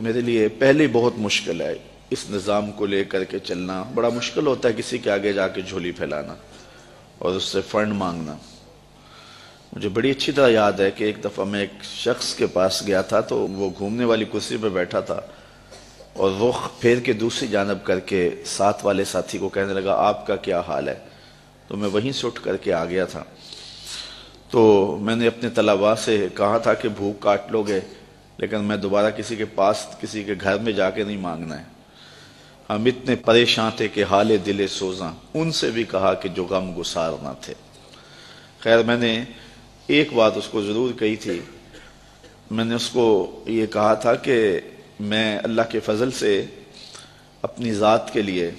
میرے لیے پہلے بہت مشکل ہے اس نظام کو لے کر کے چلنا. بڑا مشکل ہوتا ہے کسی کے آگے جا کے جھولی پھیلانا اور اس سے فنڈ مانگنا. مجھے بڑی اچھی طرح یاد ہے کہ ایک دفعہ میں ایک شخص کے پاس گیا تھا تو وہ گھومنے والی کرسی پہ بیٹھا تھا اور رخ پھیر کے دوسری جانب کر کے ساتھ والے ساتھی کو کہنے لگا آپ کا کیا حال ہے. تو میں وہیں سے اٹھ کر کے آ گیا تھا. تو میں نے اپنے طلباء سے کہا تھا کہ بھوک کاٹ لو گے لیکن میں دوبارہ کسی کے پاس کسی کے گھر میں جا کے نہیں مانگنا ہے. ہم اتنے پریشان تھے کہ حال دل سوزاں، ان سے بھی کہا کہ جو غم گسار نہ تھے. خیر میں نے ایک بات اس کو ضرور کہی تھی. میں نے اس کو یہ کہا تھا کہ میں اللہ کے فضل سے اپنی ذات کے لیے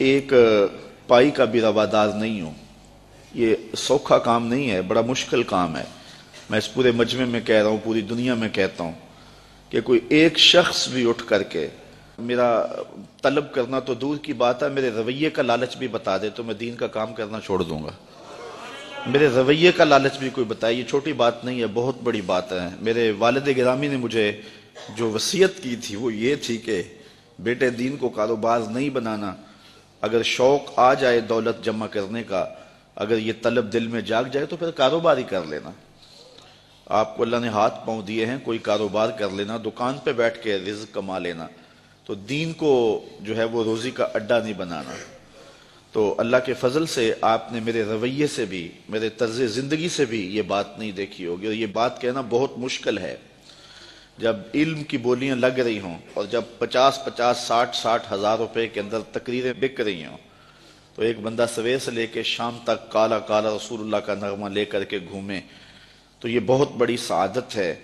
ایک پائی کا بھی روادار نہیں ہوں. یہ سوکھا کام نہیں ہے، بڑا مشکل کام ہے. میں اس پورے مجمع میں کہہ رہا ہوں، پوری دنیا میں کہتا ہوں کہ کوئی ایک شخص بھی اٹھ کر کے میرا طلب کرنا تو دور کی بات ہے، میرے رویے کا لالچ بھی بتا دے تو میں دین کا کام کرنا چھوڑ دوں گا. میرے رویے کا لالچ بھی کوئی بتائے، یہ چھوٹی بات نہیں ہے، بہت بڑی بات ہے. میرے والد گرامی نے مجھے جو وصیت کی تھی وہ یہ تھی کہ بیٹے دین کو کاروبار نہیں بنانا. اگر شوق آ جائے دولت جمع کرنے کا، اگر یہ طلب دل میں جاگ جائے تو پھر کاروبار ہی کر لینا. آپ کو اللہ نے ہاتھ پاؤں دیے ہیں، کوئی کاروبار کر لینا، دکان پہ بیٹھ کے رزق کما لینا. تو دین کو جو ہے وہ روزی کا اڈا نہیں بنانا. تو اللہ کے فضل سے آپ نے میرے رویے سے بھی، میرے طرز زندگی سے بھی یہ بات نہیں دیکھی ہوگی. اور یہ بات کہنا بہت مشکل ہے جب علم کی بولیاں لگ رہی ہوں اور جب 50,000 ہزار روپے کے اندر تقریریں بک رہی ہوں تو ایک بندہ سویر سے لے کے شام تک کالا کالا رسول اللہ کا نغمہ لے کر کے گھومے تو یہ بہت بڑی سعادت ہے.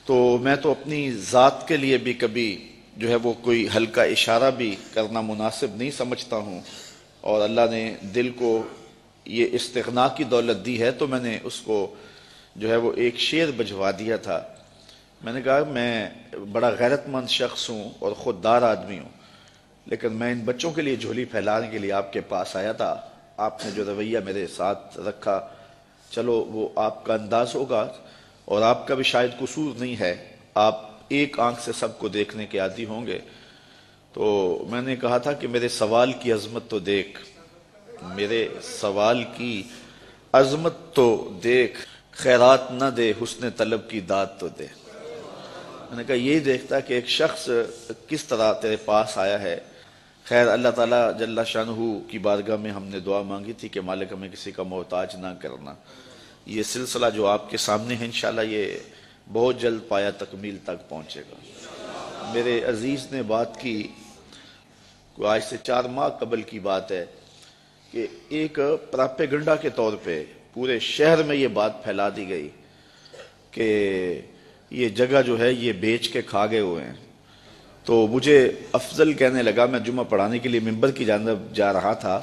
تو میں تو اپنی ذات کے لیے بھی کبھی جو ہے وہ کوئی ہلکا اشارہ بھی کرنا مناسب نہیں سمجھتا ہوں. اور اللہ نے دل کو یہ استغنا کی دولت دی ہے تو میں نے اس کو جو ہے وہ ایک شعر بجوا دیا تھا. میں نے کہا میں بڑا غیرت مند شخص ہوں اور خوددار آدمی ہوں لیکن میں ان بچوں کے لیے جھولی پھیلانے کے لیے آپ کے پاس آیا تھا. آپ نے جو رویہ میرے ساتھ رکھا، چلو وہ آپ کا انداز ہوگا اور آپ کا بھی شاید قصور نہیں ہے، آپ ایک آنکھ سے سب کو دیکھنے کے عادی ہوں گے. تو میں نے کہا تھا کہ میرے سوال کی عظمت تو دیکھ، میرے سوال کی عظمت تو دیکھ، خیرات نہ دے حسن طلب کی داد تو دے. میں نے کہا یہی دیکھتا کہ ایک شخص کس طرح تیرے پاس آیا ہے. خیر اللہ تعالیٰ جل شانہ کی بارگاہ میں ہم نے دعا مانگی تھی کہ مالک ہمیں کسی کا محتاج نہ کرنا. یہ سلسلہ جو آپ کے سامنے ہے انشاءاللہ یہ بہت جلد پایا تکمیل تک پہنچے گا. میرے عزیز نے بات کی، آج سے 4 ماہ قبل کی بات ہے کہ ایک پراپیگنڈا کے طور پہ پورے شہر میں یہ بات پھیلا دی گئی کہ یہ جگہ جو ہے یہ بیچ کے کھا گئے ہوئے ہیں. تو مجھے افضل کہنے لگا، میں جمعہ پڑھانے کے لیے ممبر کی جانب جا رہا تھا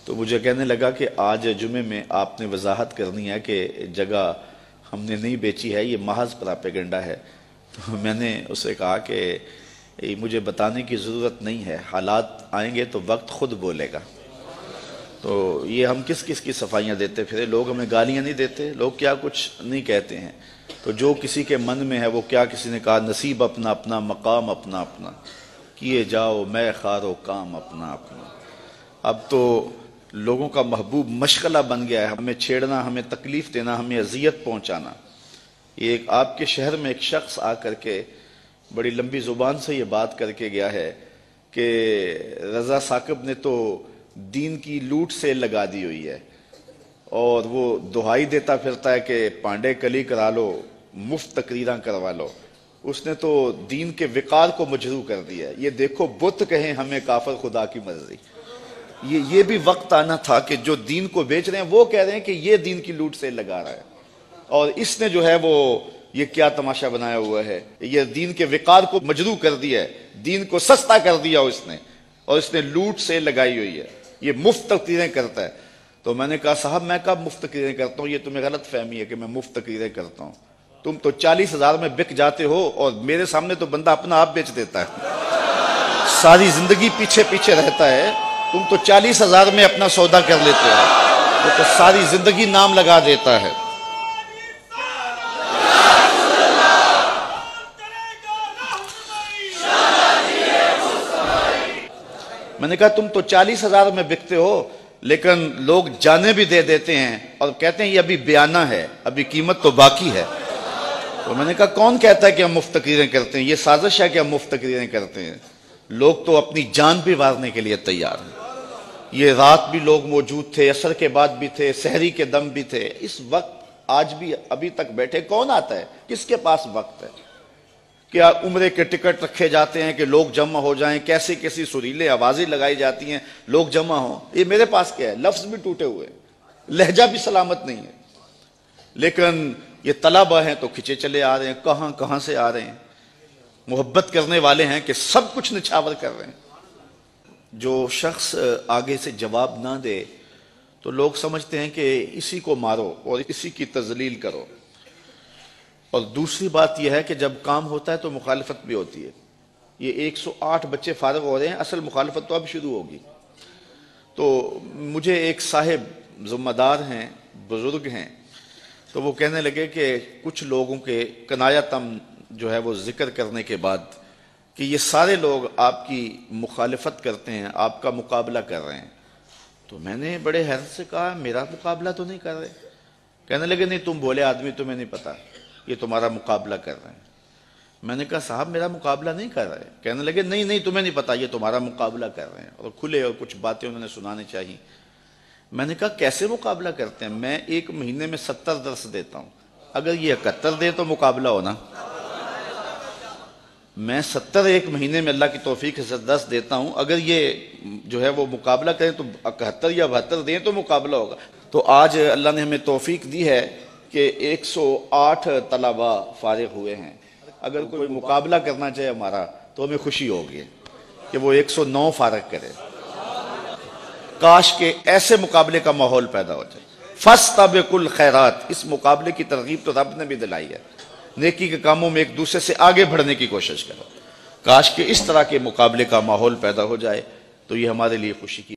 تو مجھے کہنے لگا کہ آج جمعے میں آپ نے وضاحت کرنی ہے کہ جگہ ہم نے نہیں بیچی ہے، یہ محض پراپیگنڈا ہے. تو میں نے اسے کہا کہ مجھے بتانے کی ضرورت نہیں ہے، حالات آئیں گے تو وقت خود بولے گا. تو یہ ہم کس کس کی صفائیاں دیتے پھرے، لوگ ہمیں گالیاں نہیں دیتے، لوگ کیا کچھ نہیں کہتے ہیں. تو جو کسی کے من میں ہے وہ کیا، کسی نے کہا نصیب اپنا اپنا مقام اپنا اپنا، کیے جاؤ میں خار و کام اپنا اپنا. اب تو لوگوں کا محبوب مشغلہ بن گیا ہے ہمیں چھیڑنا، ہمیں تکلیف دینا، ہمیں اذیت پہنچانا. یہ ایک آپ کے شہر میں ایک شخص آ کر کے بڑی لمبی زبان سے یہ بات کر کے گیا ہے کہ رضا ثاقب نے تو دین کی لوٹ سے لگا دی ہوئی ہے اور وہ دہائی دیتا پھرتا ہے کہ پانڈے کلی کرا لو، مفت تقریراں کروا لو. اس نے تو دین کے وقار کو مجروح کر دیا ہے. یہ دیکھو بت کہیں ہمیں کافر خدا کی مرضی. یہ بھی وقت آنا تھا کہ جو دین کو بیچ رہے ہیں وہ کہہ رہے ہیں کہ یہ دین کی لوٹ سے لگا رہا ہے اور اس نے جو ہے وہ یہ کیا تماشا بنایا ہوا ہے، یہ دین کے وقار کو مجروح کر دیا ہے، دین کو سستا کر دیا اس نے اور اس نے لوٹ سے لگائی ہوئی ہے، یہ مفت تقریریں کرتا ہے. تو میں نے کہا صاحب میں کب مفت تقریریں کرتا ہوں، یہ تمہیں غلط فہمی ہے کہ میں مفت تقریریں کرتا ہوں. تم تو 40,000 میں بک جاتے ہو اور میرے سامنے تو بندہ اپنا آپ بیچ دیتا ہے، ساری زندگی پیچھے پیچھے رہتا ہے. تم تو 40,000 میں اپنا سودا کر لیتے ہو، وہ تو ساری زندگی نام لگا دیتا ہے. میں نے کہا تم تو 40,000 میں بکتے ہو لیکن لوگ جانے بھی دے دیتے ہیں اور کہتے ہیں یہ ابھی بیانہ ہے، ابھی قیمت تو باقی ہے۔ تو میں نے کہا کون کہتا ہے کہ ہم مفت تقریریں کرتے ہیں؟ یہ سازش ہے کہ ہم مفت تقریریں کرتے ہیں۔ لوگ تو اپنی جان بھی وارنے کے لیے تیار ہیں۔ یہ رات بھی لوگ موجود تھے، عصر کے بعد بھی تھے، سحری کے دم بھی تھے، اس وقت آج بھی ابھی تک بیٹھے۔ کون آتا ہے؟ کس کے پاس وقت ہے؟ کیا عمرے کے ٹکٹ رکھے جاتے ہیں کہ لوگ جمع ہو جائیں، کیسی کیسی سریلے آوازیں لگائی جاتی ہیں لوگ جمع ہوں؟ یہ میرے پاس کیا ہے؟ لفظ بھی ٹوٹے ہوئے، لہجہ بھی سلامت نہیں ہے، لیکن یہ طلبہ ہیں تو کھچے چلے آ رہے ہیں، کہاں کہاں سے آ رہے ہیں، محبت کرنے والے ہیں کہ سب کچھ نچھاور کر رہے ہیں۔ جو شخص آگے سے جواب نہ دے تو لوگ سمجھتے ہیں کہ اسی کو مارو اور اسی کی تذلیل کرو۔ اور دوسری بات یہ ہے کہ جب کام ہوتا ہے تو مخالفت بھی ہوتی ہے۔ یہ 108 بچے فارغ ہو رہے ہیں، اصل مخالفت تو اب شروع ہوگی۔ تو مجھے ایک صاحب ذمہ دار ہیں، بزرگ ہیں، تو وہ کہنے لگے کہ کچھ لوگوں کے کنایتم جو ہے وہ ذکر کرنے کے بعد کہ یہ سارے لوگ آپ کی مخالفت کرتے ہیں، آپ کا مقابلہ کر رہے ہیں۔ تو میں نے بڑے حیرت سے کہا میرا مقابلہ تو نہیں کر رہے۔ کہنے لگے نہیں تم بولے آدمی، تمہیں نہیں پتا، یہ تمہارا مقابلہ کر رہے ہیں۔ میں نے کہا صاحب میرا مقابلہ نہیں کر رہے۔ کہنے لگے نہیں تمہیں نہیں پتا، یہ تمہارا مقابلہ کر رہے ہیں، اور کھلے اور کچھ باتیں انہوں نے سنانے چاہیے۔ میں نے کہا کیسے مقابلہ کرتے ہیں؟ میں ایک مہینے میں 70 درس دیتا ہوں، اگر یہ 71 دے تو مقابلہ ہونا۔ میں 70 ایک مہینے میں اللہ کی توفیق سے درس دیتا ہوں، اگر یہ جو ہے وہ مقابلہ کریں تو 71 یا 72 دیں تو مقابلہ ہوگا۔ تو آج اللہ نے ہمیں توفیق دی ہے کہ 108 طلبہ فارغ ہوئے ہیں۔ اگر کوئی مقابلہ کرنا چاہے ہمارا تو ہمیں خوشی ہوگی کہ وہ 109 فارغ کرے۔ کاش کہ ایسے مقابلے کا ماحول پیدا ہو جائے۔ فاستبقوا الخیرات، اس مقابلے کی ترغیب تو رب نے بھی دلائی ہے۔ نیکی کے کاموں میں ایک دوسرے سے آگے بڑھنے کی کوشش کرو۔ کاش کہ اس طرح کے مقابلے کا ماحول پیدا ہو جائے تو یہ ہمارے لیے خوشی کی